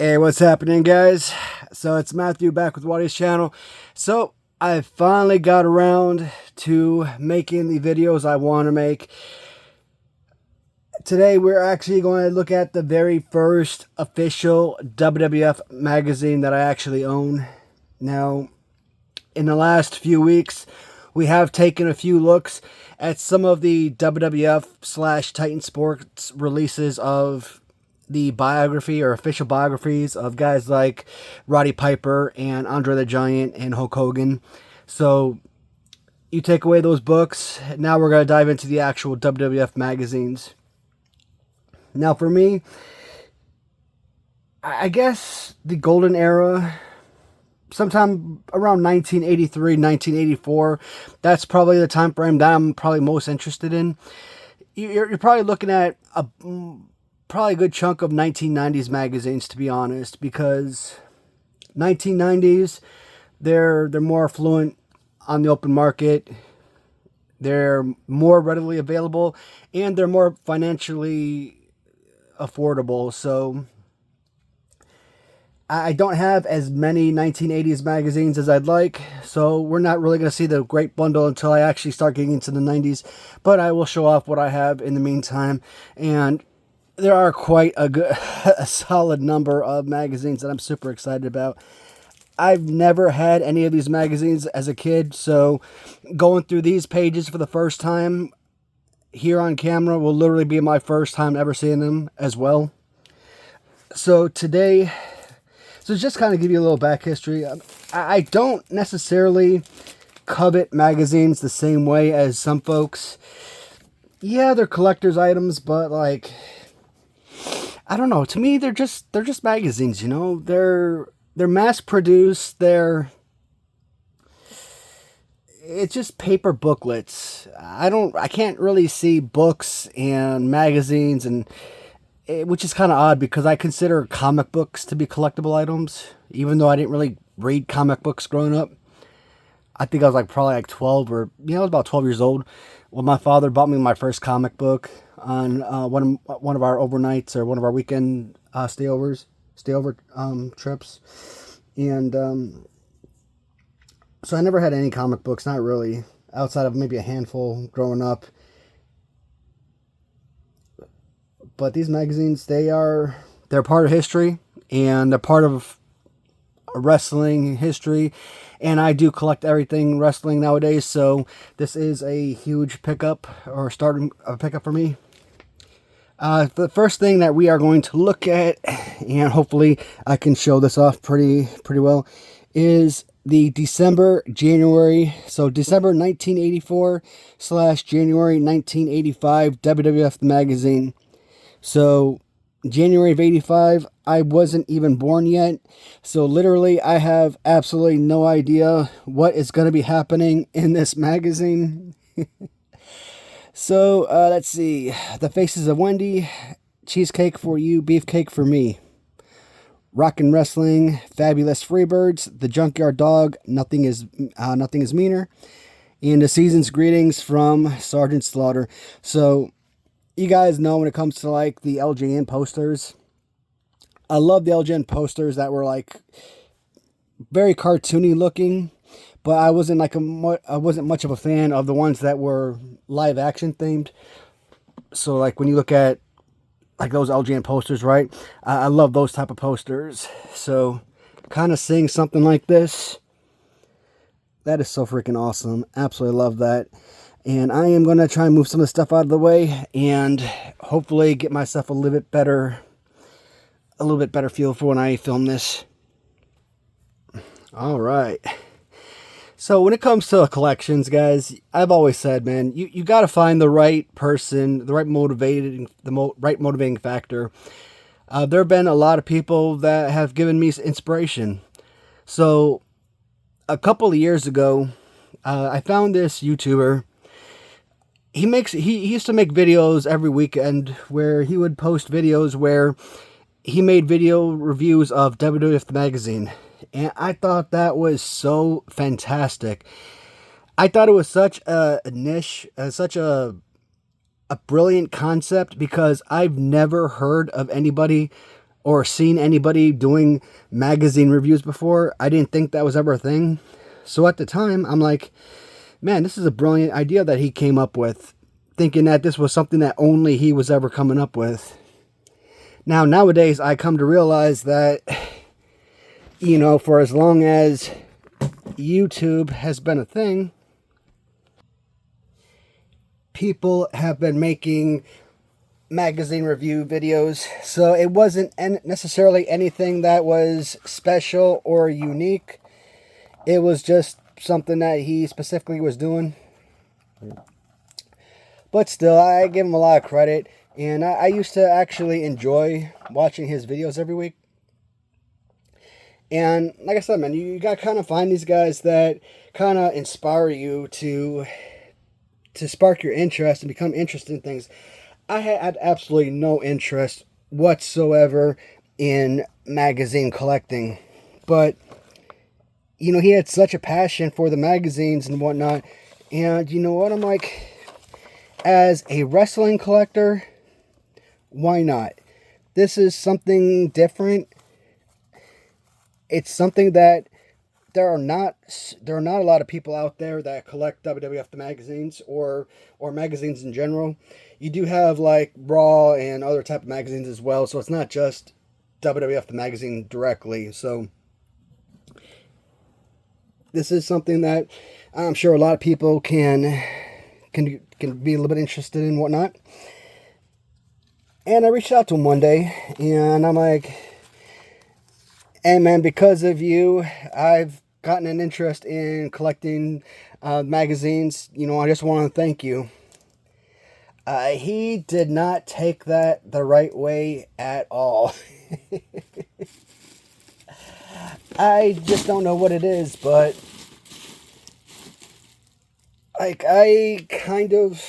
Hey, what's happening, guys? So it's Matthew back with Waddy's channel. So I finally got around to making the videos I want to make. Today we're actually going to look at the very first official WWF magazine that I actually own. Now, in the last few weeks, we have taken a few looks at some of the WWF / Titan Sports releases of the biography or official biographies of guys like Roddy Piper and Andre the Giant and Hulk Hogan. So you take away those books. Now we're going to dive into the actual WWF magazines. Now for me, I guess the golden era, sometime around 1983, 1984, that's probably the time frame that I'm probably most interested in. You're probably looking at probably a good chunk of 1990s magazines, to be honest, because 1990s, they're more affluent on the open market, they're more readily available, and they're more financially affordable. So I don't have as many 1980s magazines as I'd like, so we're not really going to see the great bundle until I actually start getting into the 90s, but I will show off what I have in the meantime. And there are quite a solid number of magazines that I'm super excited about. I've never had any of these magazines as a kid, so going through these pages for the first time here on camera will literally be my first time ever seeing them as well. So today, just kind of give you a little back history. I don't necessarily covet magazines the same way as some folks. Yeah, they're collector's items, but like, I don't know. To me, they're just magazines. You know, they're mass produced. It's just paper booklets. I can't really see books and magazines, and which is kind of odd because I consider comic books to be collectible items, even though I didn't really read comic books growing up. I think I was probably 12, or I was about 12 years old when my father bought me my first comic book on one of our overnights or one of our weekend stayover trips. And so I never had any comic books, not really, outside of maybe a handful growing up. But these magazines, they're part of history, and they're part of wrestling history, and I do collect everything wrestling nowadays, so this is a huge pickup, or starting a pickup for me. The first thing that we are going to look at, and hopefully I can show this off pretty well, is the December 1984 / January 1985 WWF magazine. So January of 85, I wasn't even born yet, so literally I have absolutely no idea what is going to be happening in this magazine. So, let's see. The Faces of Wendy, Cheesecake for You, Beefcake for Me. Rockin' Wrestling, Fabulous Freebirds, The Junkyard Dog, Nothing is Meaner, and The Season's Greetings from Sergeant Slaughter. So, you guys know when it comes to the LJN posters, I love the LJN posters that were very cartoony looking. But I wasn't much of a fan of the ones that were live action themed. So when you look at those LGN posters, right? I love those type of posters. So kind of seeing something like this, that is so freaking awesome. Absolutely love that. And I am going to try and move some of the stuff out of the way and hopefully get myself a little bit better feel for when I film this. All right. So when it comes to collections, guys, I've always said, man, you got to find the right person, the right motivating factor. There have been a lot of people that have given me inspiration. So a couple of years ago, I found this YouTuber. He used to make videos every weekend where he would post videos where he made video reviews of WWF the magazine. And I thought that was so fantastic. I thought it was such a niche, such a brilliant concept, because I've never heard of anybody or seen anybody doing magazine reviews before. I didn't think that was ever a thing. So at the time, I'm like, man, this is a brilliant idea that he came up with, thinking that this was something that only he was ever coming up with. Now, nowadays, I come to realize that, for as long as YouTube has been a thing, people have been making magazine review videos. So it wasn't necessarily anything that was special or unique. It was just something that he specifically was doing. But still, I give him a lot of credit. And I used to actually enjoy watching his videos every week. And like I said, man, you got to kind of find these guys that kind of inspire you to spark your interest and become interested in things. I had absolutely no interest whatsoever in magazine collecting. But, he had such a passion for the magazines and whatnot. And you know what? I'm like, as a wrestling collector, why not? This is something different. It's something that there are not a lot of people out there that collect WWF the magazines or magazines in general. You do have like Raw and other type of magazines as well, so it's not just WWF the magazine directly. So this is something that I'm sure a lot of people can be a little bit interested in, whatnot. And I reached out to him one day, and I'm like, hey man, because of you, I've gotten an interest in collecting magazines. I just want to thank you. He did not take that the right way at all. I just don't know what it is, but like I kind of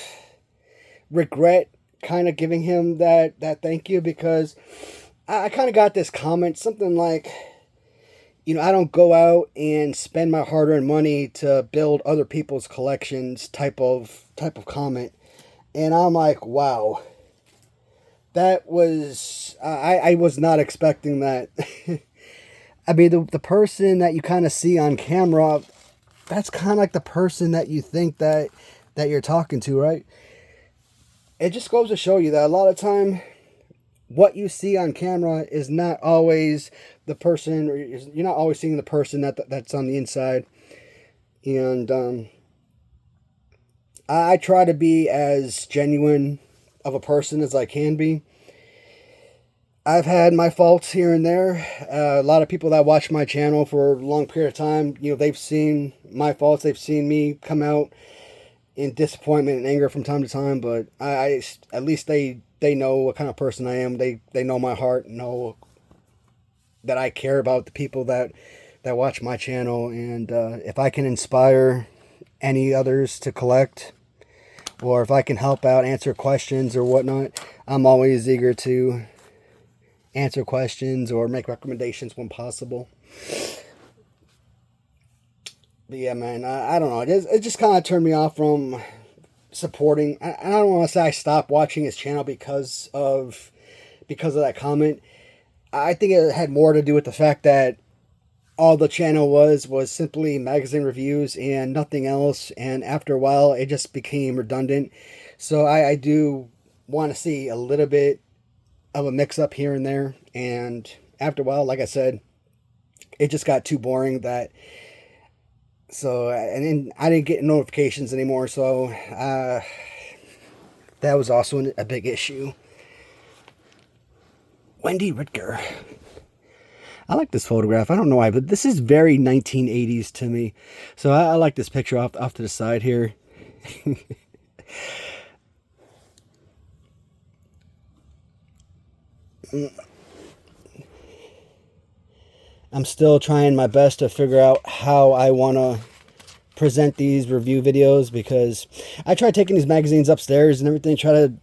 regret kind of giving him that thank you, because I kind of got this comment, something like, I don't go out and spend my hard-earned money to build other people's collections type of comment. And I'm like, wow, that was, I was not expecting that. I mean, the person that you kind of see on camera, that's kind of like the person that you think that you're talking to, right? It just goes to show you that a lot of time, what you see on camera is not always the person, or you're not always seeing the person that's on the inside. And I try to be as genuine of a person as I can be. I've had my faults here and there. A lot of people that watch my channel for a long period of time, they've seen my faults. They've seen me come out in disappointment and anger from time to time. But I at least they know what kind of person I am. They know my heart, know that I care about the people that watch my channel. And if I can inspire any others to collect, or if I can help out, answer questions or whatnot, I'm always eager to answer questions or make recommendations when possible. But yeah, man, I don't know. It just kind of turned me off from supporting. I don't want to say I stopped watching his channel because of that comment. I think it had more to do with the fact that all the channel was simply magazine reviews and nothing else. And after a while, it just became redundant. So I do want to see a little bit of a mix-up here and there. And after a while, like I said, it just got too boring. And then I didn't get notifications anymore. So that was also a big issue. Wendy Ritger. I like this photograph. I don't know why, but this is very 1980s to me. So I like this picture off to the side here. I'm still trying my best to figure out how I want to present these review videos, because I tried taking these magazines upstairs and everything, try to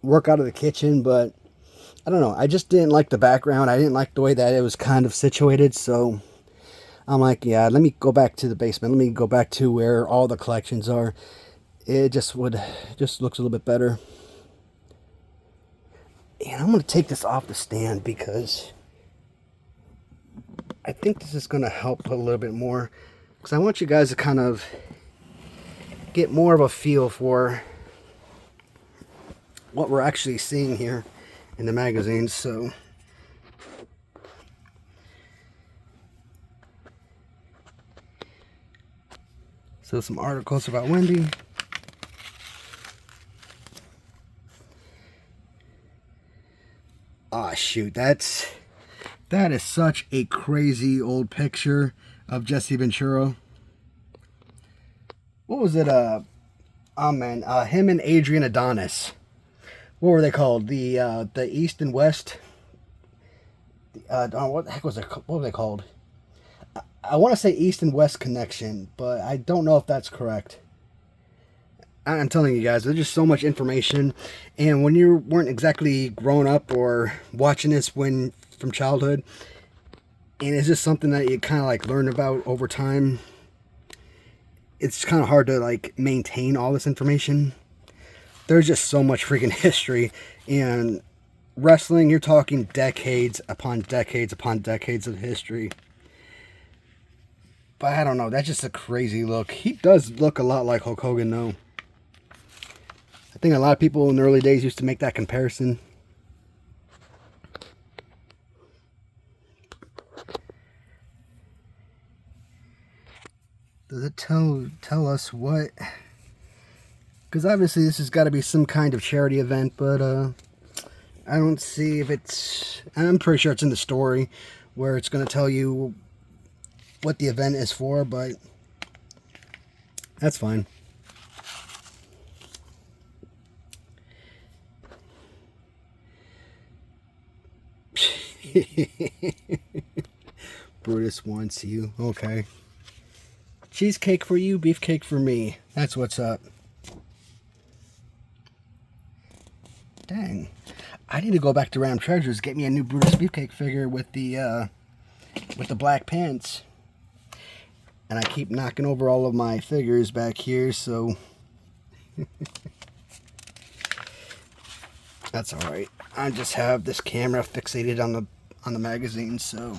work out of the kitchen, but I don't know. I just didn't like the background. I didn't like the way that it was kind of situated. So I'm like, yeah, let me go back to the basement. Let me go back to where all the collections are. It just looks a little bit better. And I'm going to take this off the stand because I think this is going to help a little bit more. Because I want you guys to kind of get more of a feel for what we're actually seeing here in the magazines. So some articles about Wendy. Ah, shoot, that is such a crazy old picture of Jesse Ventura. What was it? Oh man, him and Adrian Adonis. What were they called? The East and West. What the heck was it? What were they called? I want to say East and West Connection, but I don't know if that's correct. I'm telling you guys, there's just so much information, and when you weren't exactly growing up or watching this from childhood, and it's just something that you kind of like learn about over time, it's kind of hard to like maintain all this information. There's just so much freaking history, and wrestling, you're talking decades upon decades upon decades of history. But I don't know, that's just a crazy look. He does look a lot like Hulk Hogan though. I think a lot of people in the early days used to make that comparison. Does it tell us what? Because obviously this has got to be some kind of charity event, but I don't see if it's... I'm pretty sure it's in the story where it's going to tell you what the event is for, but that's fine. Brutus wants you. Okay. Cheesecake for you, beefcake for me. That's what's up. Dang. I need to go back to Random Treasures, get me a new Brutus beefcake figure with the black pants. And I keep knocking over all of my figures back here, so that's alright. I just have this camera fixated on the magazine, so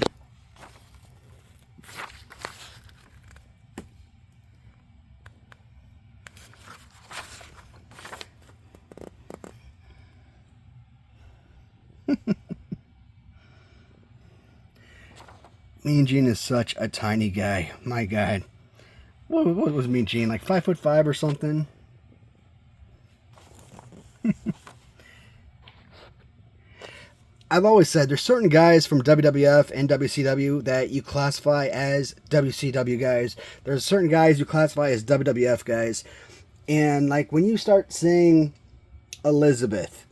Mean Gene is such a tiny guy. My God. What was Mean Gene? Like 5'5" or something? I've always said there's certain guys from WWF and WCW that you classify as WCW guys. There's certain guys you classify as WWF guys. And like when you start seeing Elizabeth,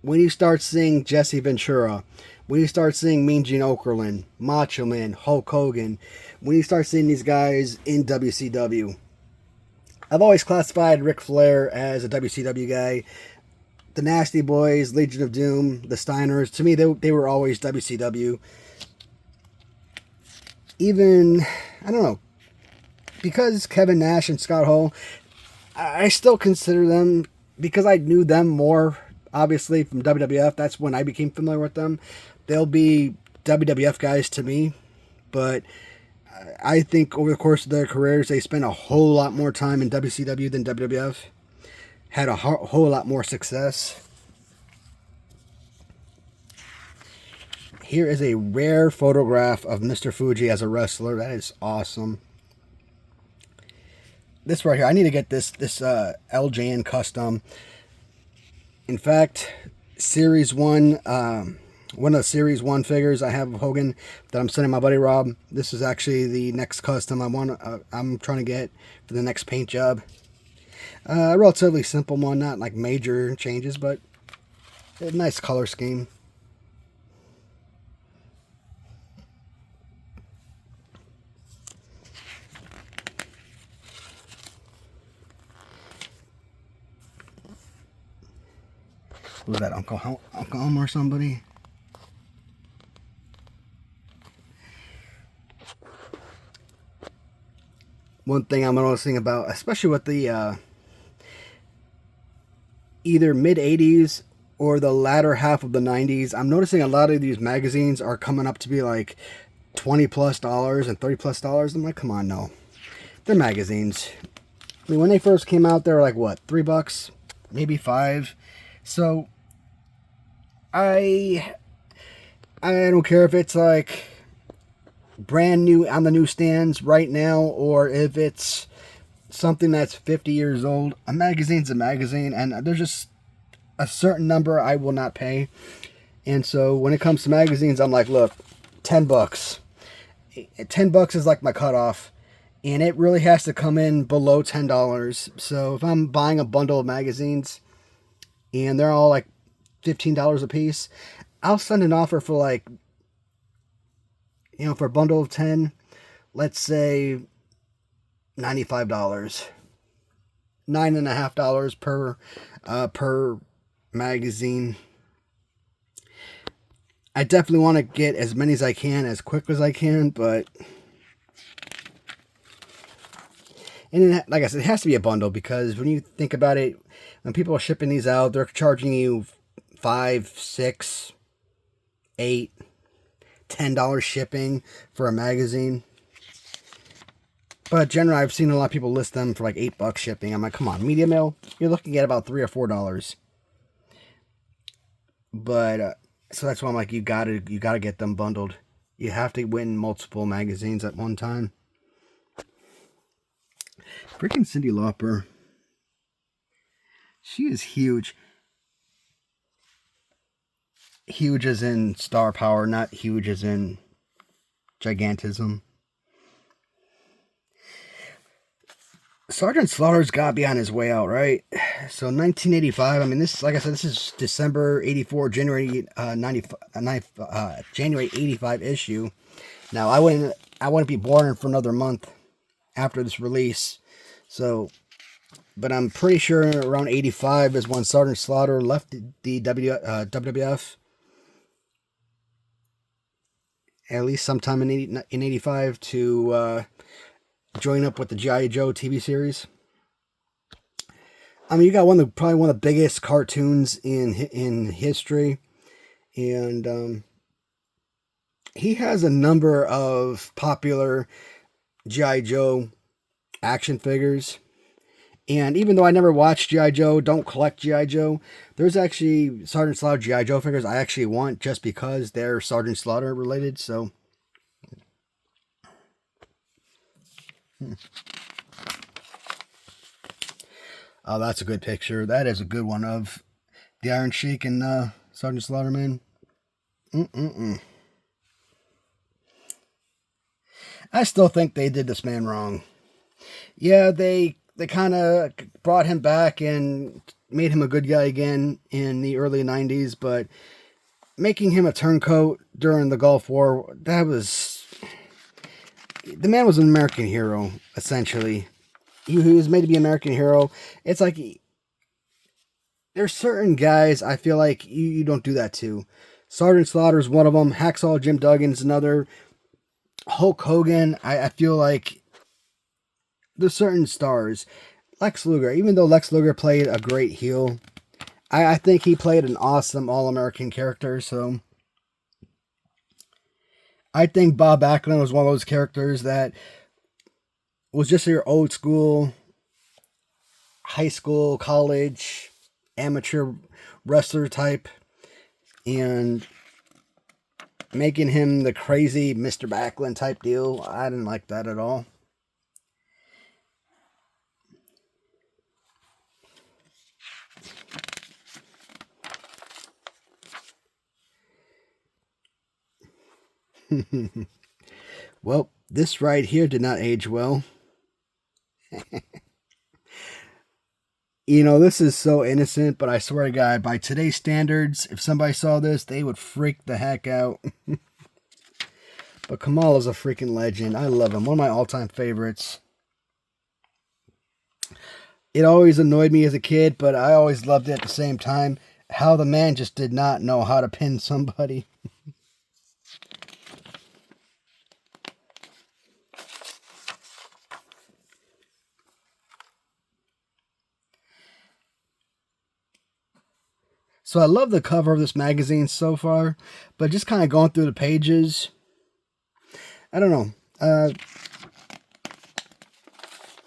when you start seeing Jesse Ventura, when you start seeing Mean Gene Okerlund, Macho Man, Hulk Hogan, when you start seeing these guys in WCW, I've always classified Ric Flair as a WCW guy. The Nasty Boys, Legion of Doom, the Steiners, to me, they were always WCW. Even, I don't know, because Kevin Nash and Scott Hall, I still consider them, because I knew them more, obviously, from WWF. That's when I became familiar with them. They'll be WWF guys to me, but I think over the course of their careers, they spent a whole lot more time in WCW than WWF. Had a whole lot more success. Here is a rare photograph of Mr. Fuji as a wrestler. That is awesome. This right here, I need to get this LJN custom. In fact, Series 1, one of the Series 1 figures I have of Hogan that I'm sending my buddy Rob. This is actually the next custom I'm trying to get for the next paint job. A relatively simple one, not like major changes, but a nice color scheme. Who was that, Uncle Elm or somebody? One thing I'm noticing about, especially with the either mid-80s or the latter half of the 90s, I'm noticing a lot of these magazines are coming up to be like $20 plus and $30 plus. I'm like, come on, no. They're magazines. I mean, when they first came out, they were like, what, $3? Maybe 5. So, I don't care if it's like brand new on the newsstands right now, or if it's something that's 50 years old. A magazine's a magazine, and there's just a certain number I will not pay. And so when it comes to magazines, I'm like, look, $10. $10 is like my cutoff, and it really has to come in below $10. So if I'm buying a bundle of magazines and they're all like $15 a piece, I'll send an offer for like, for a bundle of 10, let's say $95. $9.50 per magazine. I definitely want to get as many as I can, as quick as I can, but like I said, it has to be a bundle, because when you think about it, when people are shipping these out, they're charging you $5, $6, $8, $10 shipping for a magazine. But generally, I've seen a lot of people list them for like $8 shipping. I'm like, come on, media mail, you're looking at about $3 or $4. But so that's why I'm like, you gotta get them bundled. You have to win multiple magazines at one time. Freaking Cyndi Lauper. She is huge. Huge as in star power, not huge as in gigantism. Sergeant Slaughter's got to be on his way out, right? So 1985. I mean, this, like I said, this is December '84, January January '85 issue. Now, I wouldn't be born for another month after this release. So, but I'm pretty sure around '85 is when Sergeant Slaughter left the WWF. At least sometime in '85 to join up with the G.I. Joe TV series. I mean, you got probably one of the biggest cartoons in history, and he has a number of popular G.I. Joe action figures. And even though I never watched G.I. Joe, don't collect G.I. Joe, there's actually Sergeant Slaughter G.I. Joe figures I actually want, just because they're Sergeant Slaughter related. So, oh, that's a good picture. That is a good one of the Iron Sheik and Sergeant Slaughterman. I still think they did this man wrong. Yeah, they kind of brought him back and made him a good guy again in the early 90s, but making him a turncoat during the Gulf War, the man was an American hero, essentially. He was made to be an American hero. It's like, there's certain guys I feel like you don't do that to. Sergeant Slaughter's one of them. Hacksaw Jim Duggan's another. Hulk Hogan, I feel like there's certain stars. Lex Luger, even though Lex Luger played a great heel, I think he played an awesome All-American character. So I think Bob Backlund was one of those characters that was just your old school, high school, college, amateur wrestler type, and making him the crazy Mr. Backlund type deal, I didn't like that at all. Well, this right here did not age well. This is so innocent, but I swear to God, by today's standards, if somebody saw this, they would freak the heck out. But Kamala's a freaking legend. I love him. One of my all-time favorites. It always annoyed me as a kid, but I always loved it at the same time. How the man just did not know how to pin somebody. So I love the cover of this magazine so far, but just kind of going through the pages, I don't know.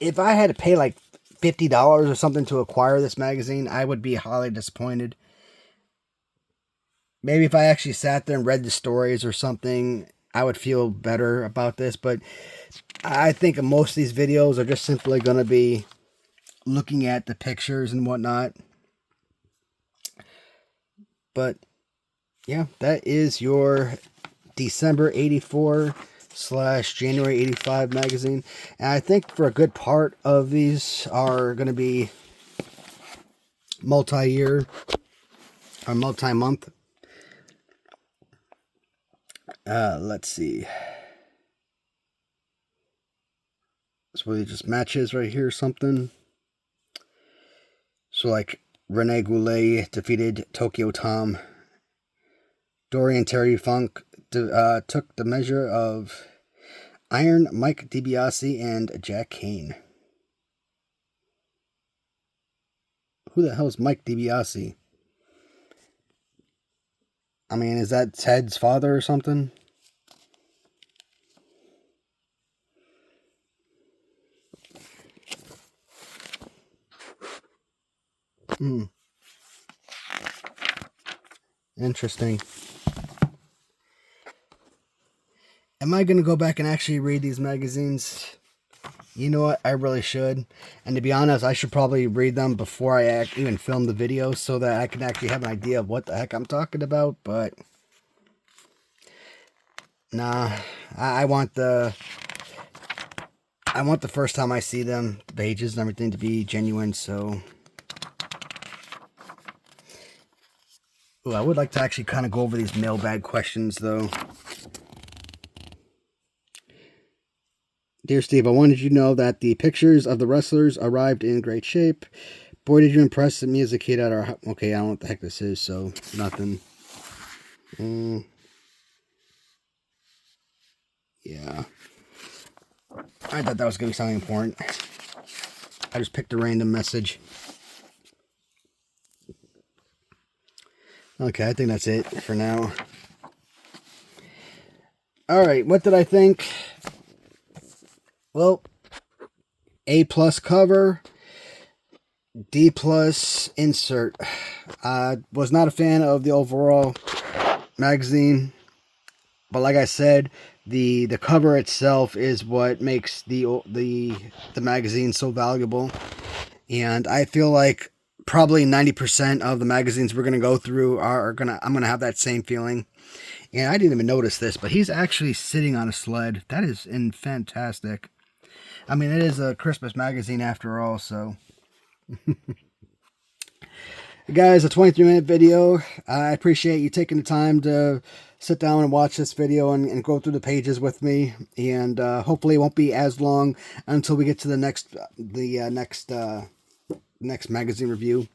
If I had to pay like $50 or something to acquire this magazine, I would be highly disappointed. Maybe if I actually sat there and read the stories or something, I would feel better about this. But I think most of these videos are just simply going to be looking at the pictures and whatnot. But yeah, that is your December 84 / January 85 magazine. And I think for a good part of these are going to be multi-year or multi-month. Let's see. This really just matches right here or something. So like Rene Goulet defeated Tokyo Tom. Dory and Terry Funk took the measure of Iron Mike DiBiase and Jack Kane. Who the hell is Mike DiBiase? I mean, is that Ted's father or something? Interesting. Am I going to go back and actually read these magazines? You know what? I really should. And to be honest, I should probably read them before I even film the video so that I can actually have an idea of what the heck I'm talking about. But nah, I want the first time I see them, the pages and everything, to be genuine. So ooh, I would like to actually kind of go over these mailbag questions though. Dear Steve, I wanted you to know that the pictures of the wrestlers arrived in great shape. Boy, did you impress me as a kid at our... Okay, I don't know what the heck this is, so nothing. Yeah. I thought that was going to be something important. I just picked a random message. Okay, I think that's it for now. Alright, what did I think? Well, A+ cover, D+ insert. I was not a fan of the overall magazine, but like I said, the cover itself is what makes the magazine so valuable. And I feel like probably 90% of the magazines we're gonna go through I'm gonna have that same feeling. And I didn't even notice this, but he's actually sitting on a sled. That is fantastic. I mean, it is a Christmas magazine after all, so. Guys, a 23-minute video. I appreciate you taking the time to sit down and watch this video and go through the pages with me. And hopefully it won't be as long until we get to the next magazine review.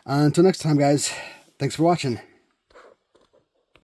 Until next time, guys. Thanks for watching.